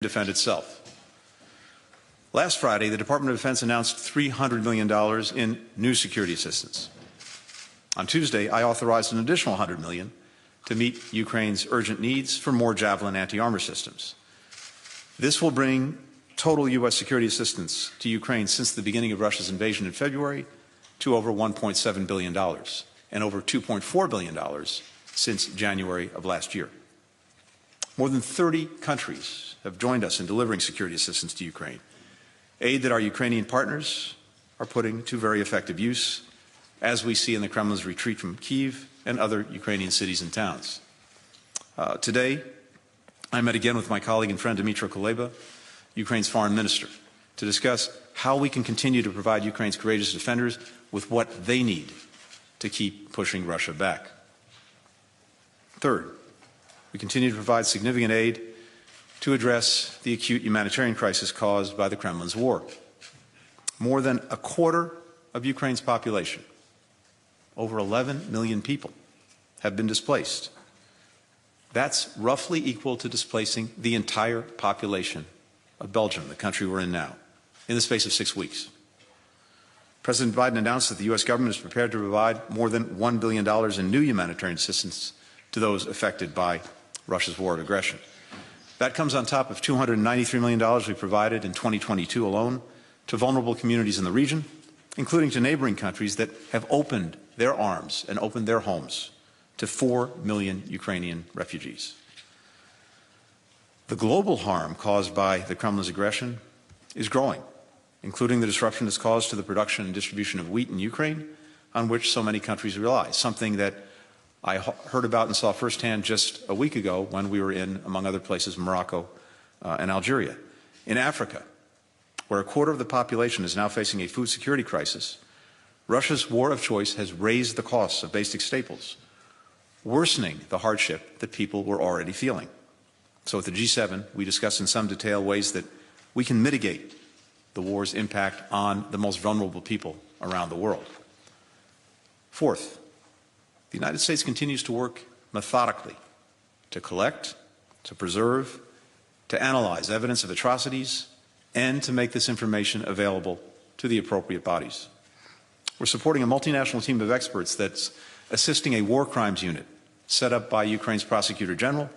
defend itself. Last Friday, the Department of Defense announced $300 million in new security assistance. On Tuesday, I authorized an additional $100 million to meet Ukraine's urgent needs for more Javelin anti-armor systems. This will bring total U.S. security assistance to Ukraine since the beginning of Russia's invasion in February to over $1.7 billion and over $2.4 billion since January of last year. More than 30 countries have joined us in delivering security assistance to Ukraine, aid that our Ukrainian partners are putting to very effective use, as we see in the Kremlin's retreat from Kyiv and other Ukrainian cities and towns. Today, I met again with my colleague and friend Dmytro Kuleba, Ukraine's foreign minister, to discuss how we can continue to provide Ukraine's courageous defenders with what they need to keep pushing Russia back. Third, we continue to provide significant aid to address the acute humanitarian crisis caused by the Kremlin's war. More than a quarter of Ukraine's population, over 11 million people, have been displaced. That's roughly equal to displacing the entire population of Belgium, the country we're in now, in the space of 6 weeks. President Biden announced that the U.S. government is prepared to provide more than $1 billion in new humanitarian assistance to those affected by Russia's war of aggression. That comes on top of $293 million we provided in 2022 alone to vulnerable communities in the region, including to neighboring countries that have opened their arms and opened their homes to 4 million Ukrainian refugees. The global harm caused by the Kremlin's aggression is growing, including the disruption it's caused to the production and distribution of wheat in Ukraine, on which so many countries rely, something that I heard about and saw firsthand just a week ago when we were in, among other places, Morocco and Algeria. In Africa, where a quarter of the population is now facing a food security crisis, Russia's war of choice has raised the costs of basic staples, worsening the hardship that people were already feeling. So at the G7, we discussed in some detail ways that we can mitigate the war's impact on the most vulnerable people around the world. Fourth, the United States continues to work methodically to collect, to preserve, to analyze evidence of atrocities, and to make this information available to the appropriate bodies. We're supporting a multinational team of experts that's assisting a war crimes unit set up by Ukraine's Prosecutor General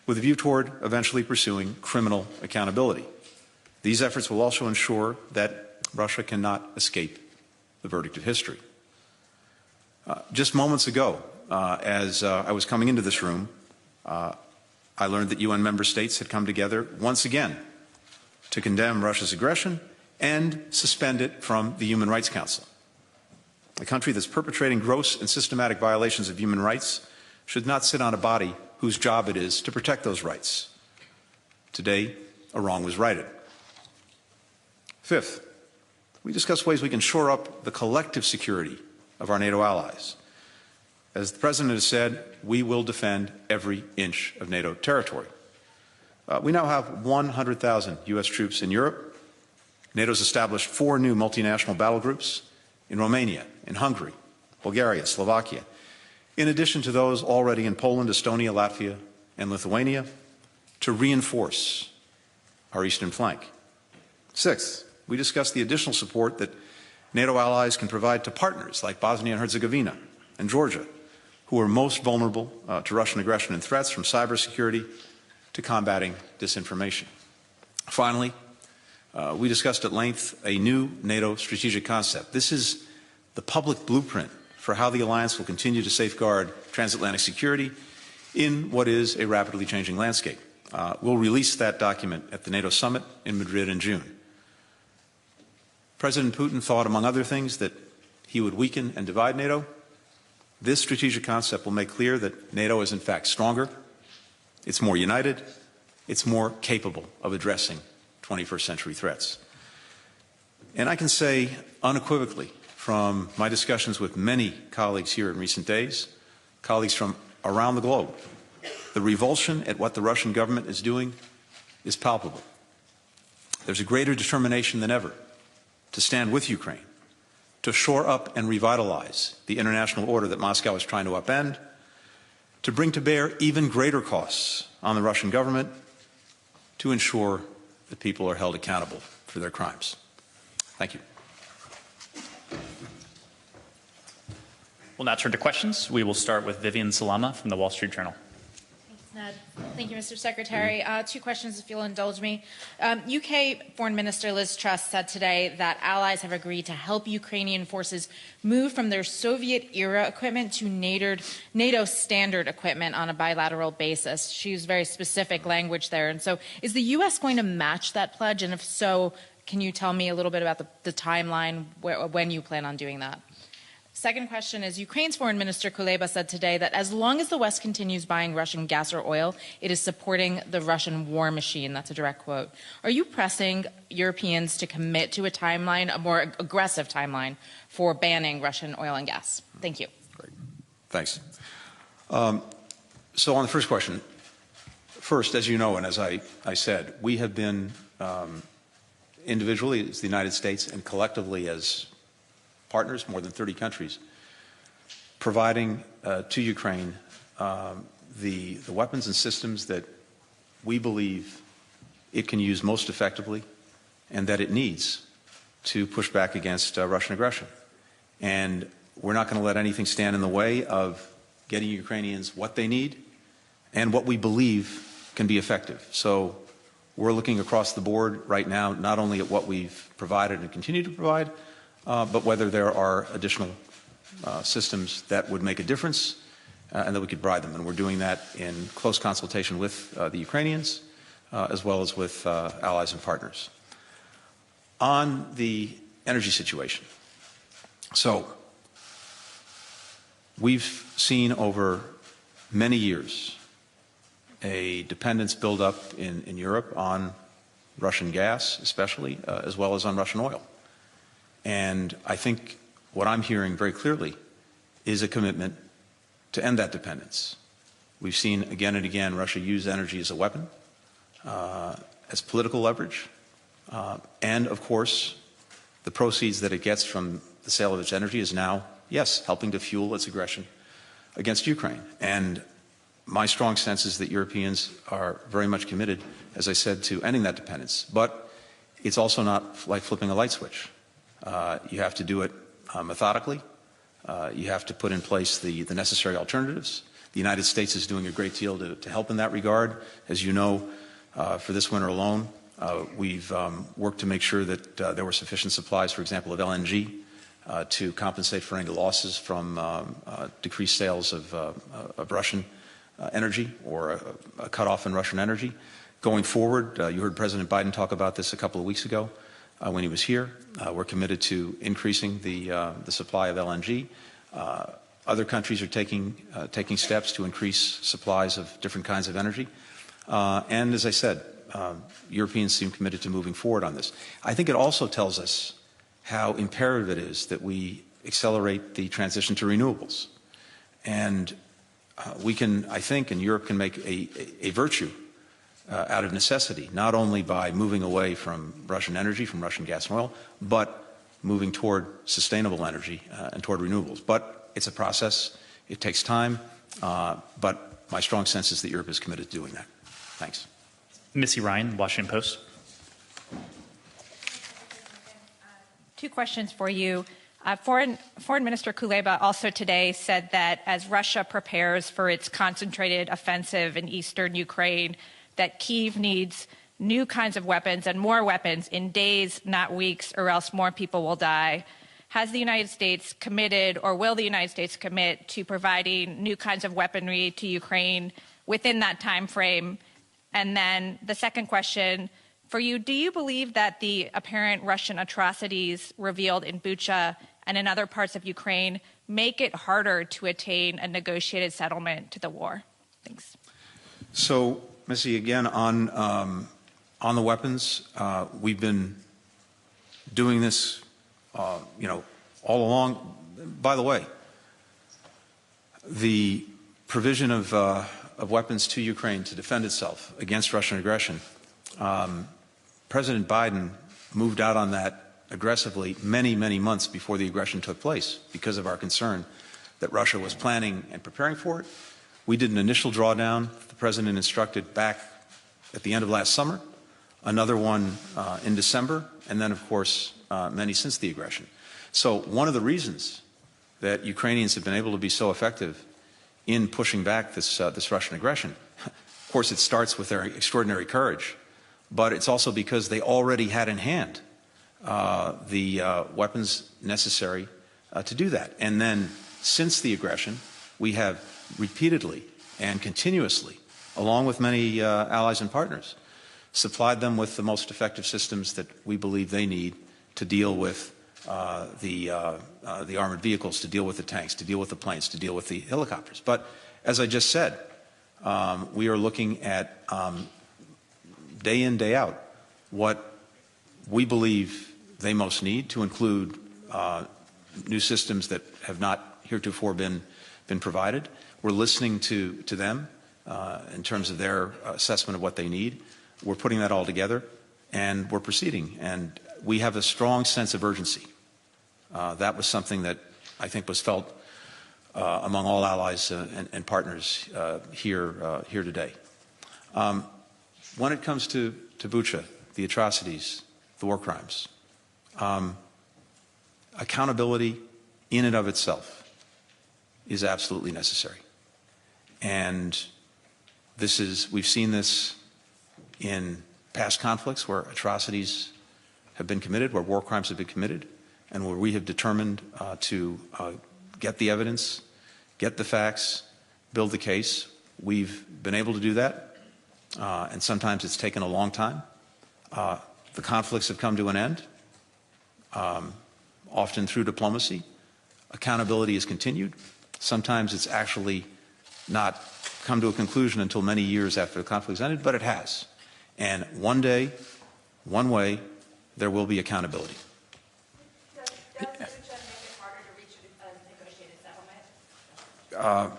with a view toward eventually pursuing criminal accountability. These efforts will also ensure that Russia cannot escape the verdict of history. Just moments ago, as I was coming into this room, I learned that UN member states had come together once again to condemn Russia's aggression and suspend it from the Human Rights Council. A country that's perpetrating gross and systematic violations of human rights should not sit on a body whose job it is to protect those rights. Today, a wrong was righted. Fifth, we discussed ways we can shore up the collective security of our NATO allies. As the President has said, we will defend every inch of NATO territory. We now have 100,000 U.S. troops in Europe. NATO's established 4 new multinational battle groups in Romania, in Hungary, Bulgaria, Slovakia, in addition to those already in Poland, Estonia, Latvia, and Lithuania, to reinforce our eastern flank. Sixth, we discussed the additional support that NATO allies can provide to partners like Bosnia and Herzegovina and Georgia, who are most vulnerable to Russian aggression and threats, from cybersecurity to combating disinformation. Finally, we discussed at length a new NATO strategic concept. This is the public blueprint for how the alliance will continue to safeguard transatlantic security in what is a rapidly changing landscape. We'll release that document at the NATO summit in Madrid in June. President Putin thought, among other things, that he would weaken and divide NATO. This strategic concept will make clear that NATO is in fact stronger, it's more united, it's more capable of addressing 21st century threats. And I can say unequivocally from my discussions with many colleagues here in recent days, colleagues from around the globe, the revulsion at what the Russian government is doing is palpable. There's a greater determination than ever to stand with Ukraine, to shore up and revitalize the international order that Moscow is trying to upend, to bring to bear even greater costs on the Russian government, to ensure that people are held accountable for their crimes. Thank you. We'll now turn to questions. We will start with Vivian Salama from the Wall Street Journal. Ned. Thank you, Mr. Secretary. Two questions, if you'll indulge me. UK Foreign Minister Liz Truss said today that allies have agreed to help Ukrainian forces move from their Soviet-era equipment to NATO standard equipment on a bilateral basis. She used very specific language there. And so is the U.S. going to match that pledge? And if so, can you tell me a little bit about the timeline, when you plan on doing that? Second question is, Ukraine's Foreign Minister Kuleba said today that as long as the West continues buying Russian gas or oil, it is supporting the Russian war machine. That's a direct quote. Are you pressing Europeans to commit to a timeline, a more aggressive timeline, for banning Russian oil and gas? Thank you. Great. Thanks. So on the first question, first, as you know, and as I said, we have been individually as the United States and collectively as partners, more than 30 countries, providing to Ukraine the weapons and systems that we believe it can use most effectively and that it needs to push back against Russian aggression. And we're not going to let anything stand in the way of getting Ukrainians what they need and what we believe can be effective. So we're looking across the board right now, not only at what we've provided and continue to provide, but whether there are additional systems that would make a difference and that we could provide them. And we're doing that in close consultation with the Ukrainians as well as with allies and partners. On the energy situation, so we've seen over many years a dependence build up in Europe on Russian gas, especially, as well as on Russian oil. And I think what I'm hearing very clearly is a commitment to end that dependence. We've seen again and again Russia use energy as a weapon, as political leverage, and of course the proceeds that it gets from the sale of its energy is now, yes, helping to fuel its aggression against Ukraine. And my strong sense is that Europeans are very much committed, as I said, to ending that dependence. But it's also not like flipping a light switch. You have to do it methodically. You have to put in place the necessary alternatives. The United States is doing a great deal to help in that regard. As you know, for this winter alone, we've worked to make sure that there were sufficient supplies, for example, of LNG to compensate for any losses from decreased sales of Russian energy or a cutoff in Russian energy. Going forward, you heard President Biden talk about this a couple of weeks ago when he was here. We're committed to increasing the supply of LNG. Other countries are taking steps to increase supplies of different kinds of energy. And as I said, Europeans seem committed to moving forward on this. I think it also tells us how imperative it is that we accelerate the transition to renewables. And we can, I think, and Europe can make a virtue out of necessity, not only by moving away from Russian energy, from Russian gas and oil, but moving toward sustainable energy and toward renewables. But it's a process. It takes time. But my strong sense is that Europe is committed to doing that. Thanks. Missy Ryan, Washington Post. Two questions for you. Foreign Minister Kuleba also today said that as Russia prepares for its concentrated offensive in eastern Ukraine, that Kyiv needs new kinds of weapons and more weapons in days, not weeks, or else more people will die. Has the United States committed, or will the United States commit to providing new kinds of weaponry to Ukraine within that time frame? And then the second question for you, do you believe that the apparent Russian atrocities revealed in Bucha and in other parts of Ukraine make it harder to attain a negotiated settlement to the war? Thanks. So, Missy, again, on the weapons, we've been doing this, all along. By the way, the provision of weapons to Ukraine to defend itself against Russian aggression, President Biden moved out on that aggressively many, many months before the aggression took place because of our concern that Russia was planning and preparing for it. We did an initial drawdown. The President instructed back at the end of last summer. another one in December, and then, of course, many since the aggression. So one of the reasons that Ukrainians have been able to be so effective in pushing back this Russian aggression, of course, it starts with their extraordinary courage, but it's also because they already had in hand the weapons necessary to do that. And then, since the aggression, we have repeatedly and continuously, along with many allies and partners, supplied them with the most effective systems that we believe they need to deal with the armored vehicles, to deal with the tanks, to deal with the planes, to deal with the helicopters. But as I just said, we are looking at day in, day out, what we believe they most need, to include new systems that have not heretofore been provided. We're listening to them in terms of their assessment of what they need. We're putting that all together, and we're proceeding. And we have a strong sense of urgency. That was something that I think was felt among all allies and partners here today. When it comes to Bucha, the atrocities, the war crimes, accountability in and of itself is absolutely necessary. And we've seen this in past conflicts where atrocities have been committed, where war crimes have been committed, and where we have determined to get the evidence, get the facts, build the case. We've been able to do that, and sometimes it's taken a long time. The conflicts have come to an end, often through diplomacy. Accountability is continued. Sometimes it's actually not come to a conclusion until many years after the conflict has ended, but it has. And one day, one way, there will be accountability. Does Bucha make it harder to reach a negotiated settlement?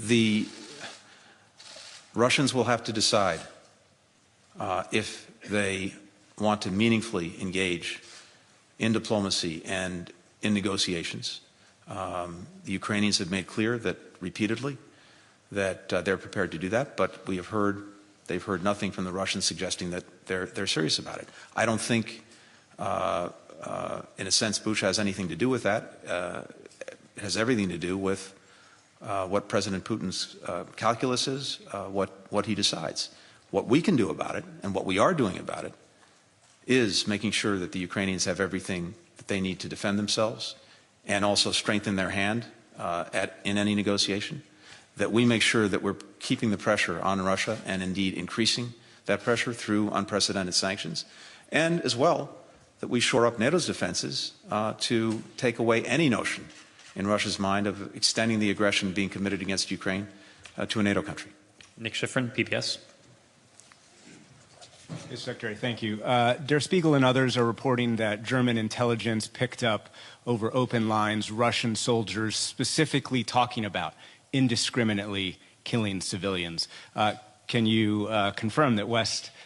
The Russians will have to decide if they want to meaningfully engage in diplomacy and in negotiations. The Ukrainians have made clear that repeatedly that they're prepared to do that, but they've heard nothing from the Russians suggesting that they're serious about it. I don't think, in a sense, Bucha has anything to do with that. It has everything to do with what President Putin's calculus is, what he decides. What we can do about it, and what we are doing about it, is making sure that the Ukrainians have everything that they need to defend themselves and also strengthen their hand in any negotiation, that we make sure that we're keeping the pressure on Russia and indeed increasing that pressure through unprecedented sanctions, and as well that we shore up NATO's defenses to take away any notion in Russia's mind of extending the aggression being committed against Ukraine to a NATO country. Nick Schifrin, PBS. Mr. Secretary, thank you. Der Spiegel and others are reporting that German intelligence picked up over open lines Russian soldiers specifically talking about indiscriminately killing civilians. Can you confirm that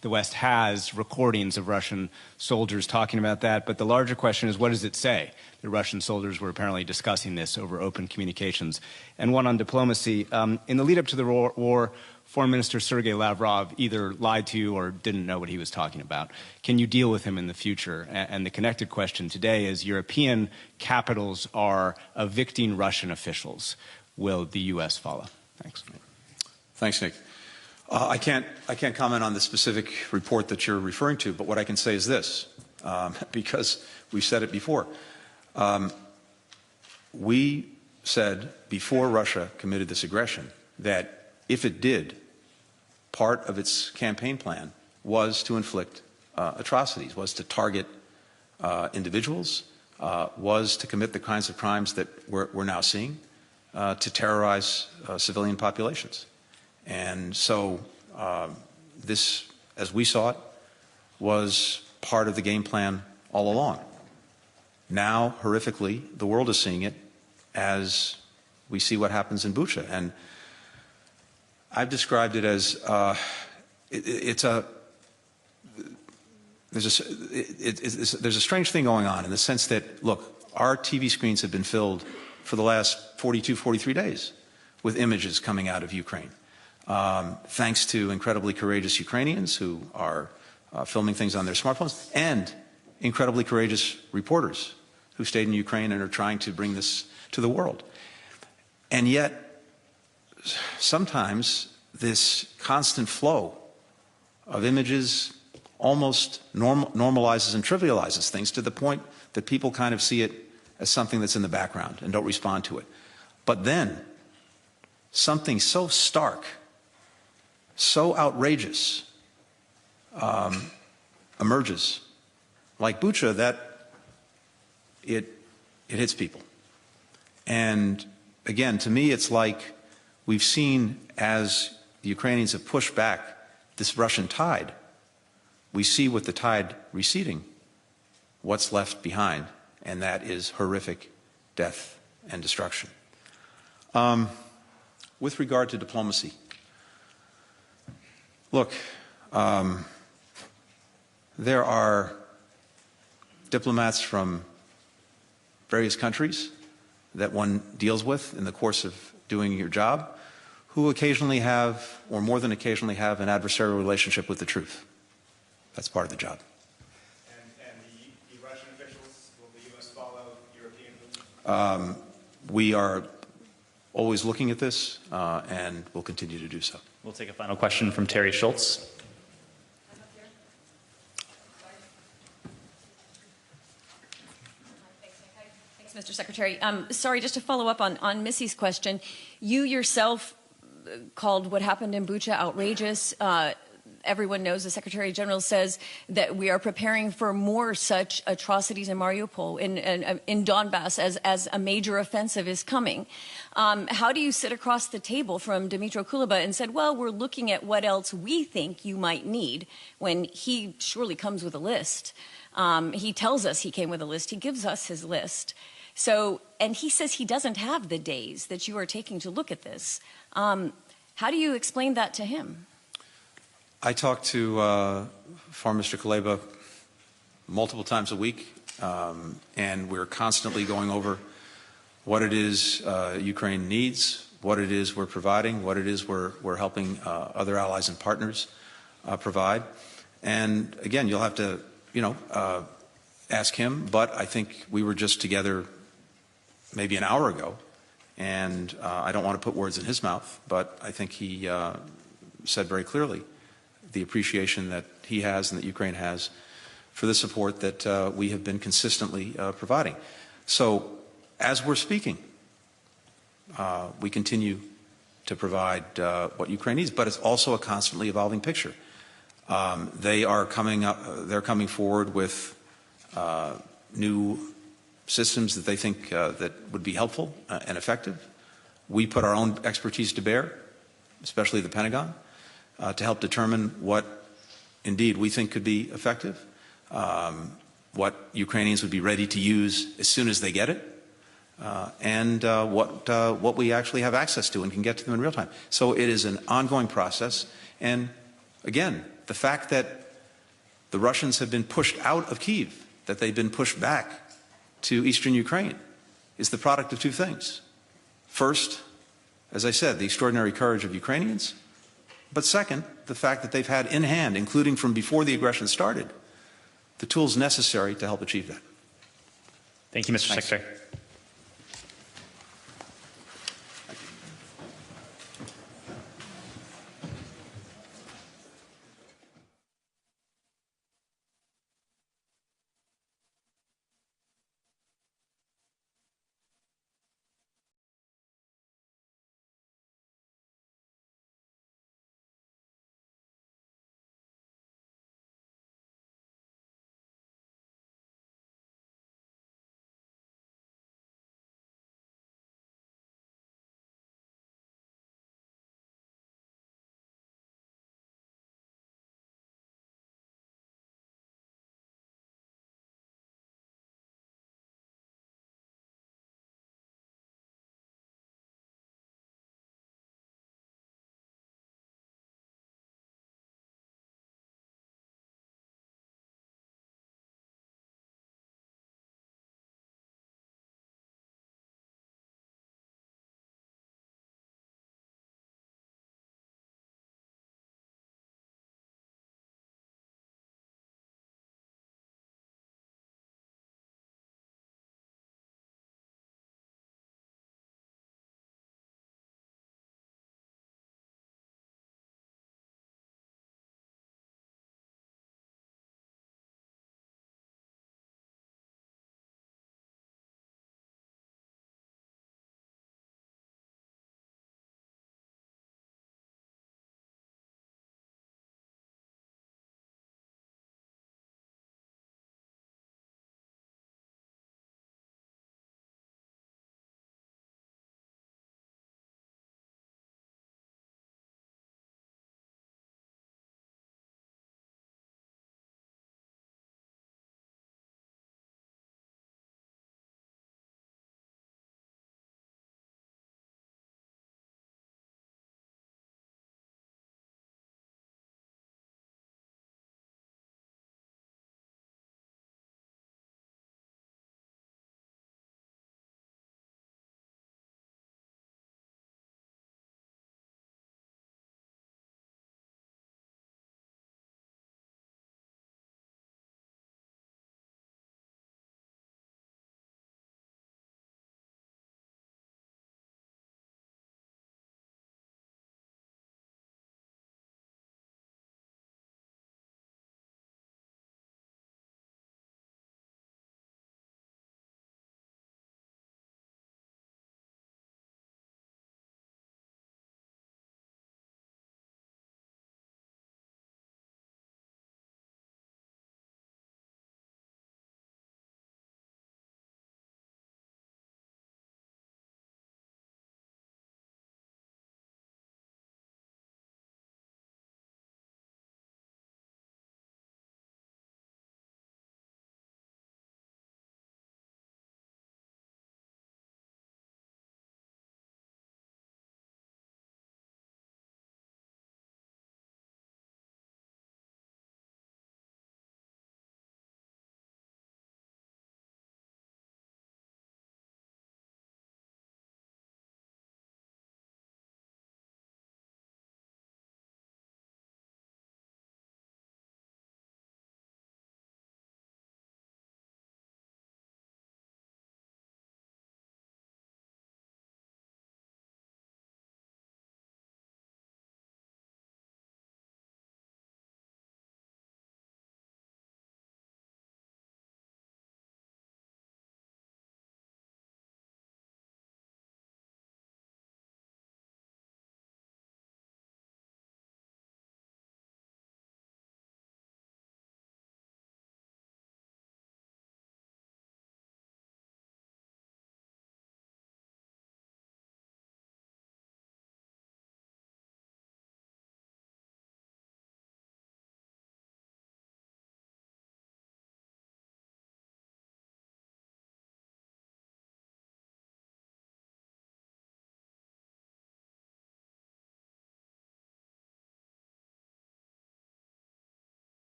the West has recordings of Russian soldiers talking about that? But the larger question is, what does it say? The Russian soldiers were apparently discussing this over open communications. And one on diplomacy. In the lead up to the war, Foreign Minister Sergei Lavrov either lied to you or didn't know what he was talking about. Can you deal with him in the future? And the connected question today is, European capitals are evicting Russian officials. Will the U.S. follow? Thanks. Thanks, Nick. I can't comment on the specific report that you're referring to, but what I can say is this, because we've said it before. We said before Russia committed this aggression that if it did, part of its campaign plan was to inflict atrocities, was to target individuals, was to commit the kinds of crimes that we're now seeing, to terrorize civilian populations. And so this, as we saw it, was part of the game plan all along. Now, horrifically, the world is seeing it as we see what happens in Bucha. And I've described it as there's a strange thing going on in the sense that, look, our TV screens have been filled for the last 42, 43 days with images coming out of Ukraine. Thanks to incredibly courageous Ukrainians who are filming things on their smartphones, and incredibly courageous reporters who stayed in Ukraine and are trying to bring this to the world. And yet, sometimes this constant flow of images almost normalizes and trivializes things to the point that people kind of see it as something that's in the background and don't respond to it. But then, something so stark, so outrageous emerges, like Bucha, that it hits people. And again, to me, it's like we've seen, as the Ukrainians have pushed back this Russian tide, we see with the tide receding what's left behind, and that is horrific death and destruction. With regard to diplomacy, look, there are diplomats from various countries that one deals with in the course of doing your job who occasionally have, or more than occasionally have, an adversarial relationship with the truth. That's part of the job. And the Russian officials, will the U.S. follow European moves? We are always looking at this, and we'll continue to do so. We'll take a final question from Terry Schultz. Mr. Secretary. Sorry, just to follow up on Missy's question. You yourself called what happened in Bucha outrageous. Everyone knows the Secretary General says that we are preparing for more such atrocities in Mariupol, in Donbass, as a major offensive is coming. How do you sit across the table from Dmytro Kuleba and said, well, we're looking at what else we think you might need, when he surely comes with a list? He tells us he came with a list. He gives us his list. So, and he says he doesn't have the days that you are taking to look at this. How do you explain that to him? I talk to Foreign Minister Kuleba multiple times a week, and we're constantly going over what it is Ukraine needs, what it is we're providing, what it is we're helping other allies and partners provide. And again, you'll have to, ask him, but I think we were just together maybe an hour ago, and I don't want to put words in his mouth, but I think he said very clearly the appreciation that he has and that Ukraine has for the support that we have been consistently providing. So as we're speaking, we continue to provide what Ukraine needs, but it's also a constantly evolving picture. They're coming forward with new systems that they think that would be helpful and effective. We put our own expertise to bear, especially the Pentagon, to help determine what indeed we think could be effective, what Ukrainians would be ready to use as soon as they get it, and what we actually have access to and can get to them in real time. So it is an ongoing process. And again, the fact that the Russians have been pushed out of Kyiv, that they've been pushed back to eastern Ukraine, is the product of two things. First, as I said, the extraordinary courage of Ukrainians. But second, the fact that they've had in hand, including from before the aggression started, the tools necessary to help achieve that. Thank you, Mr. Thanks. Secretary.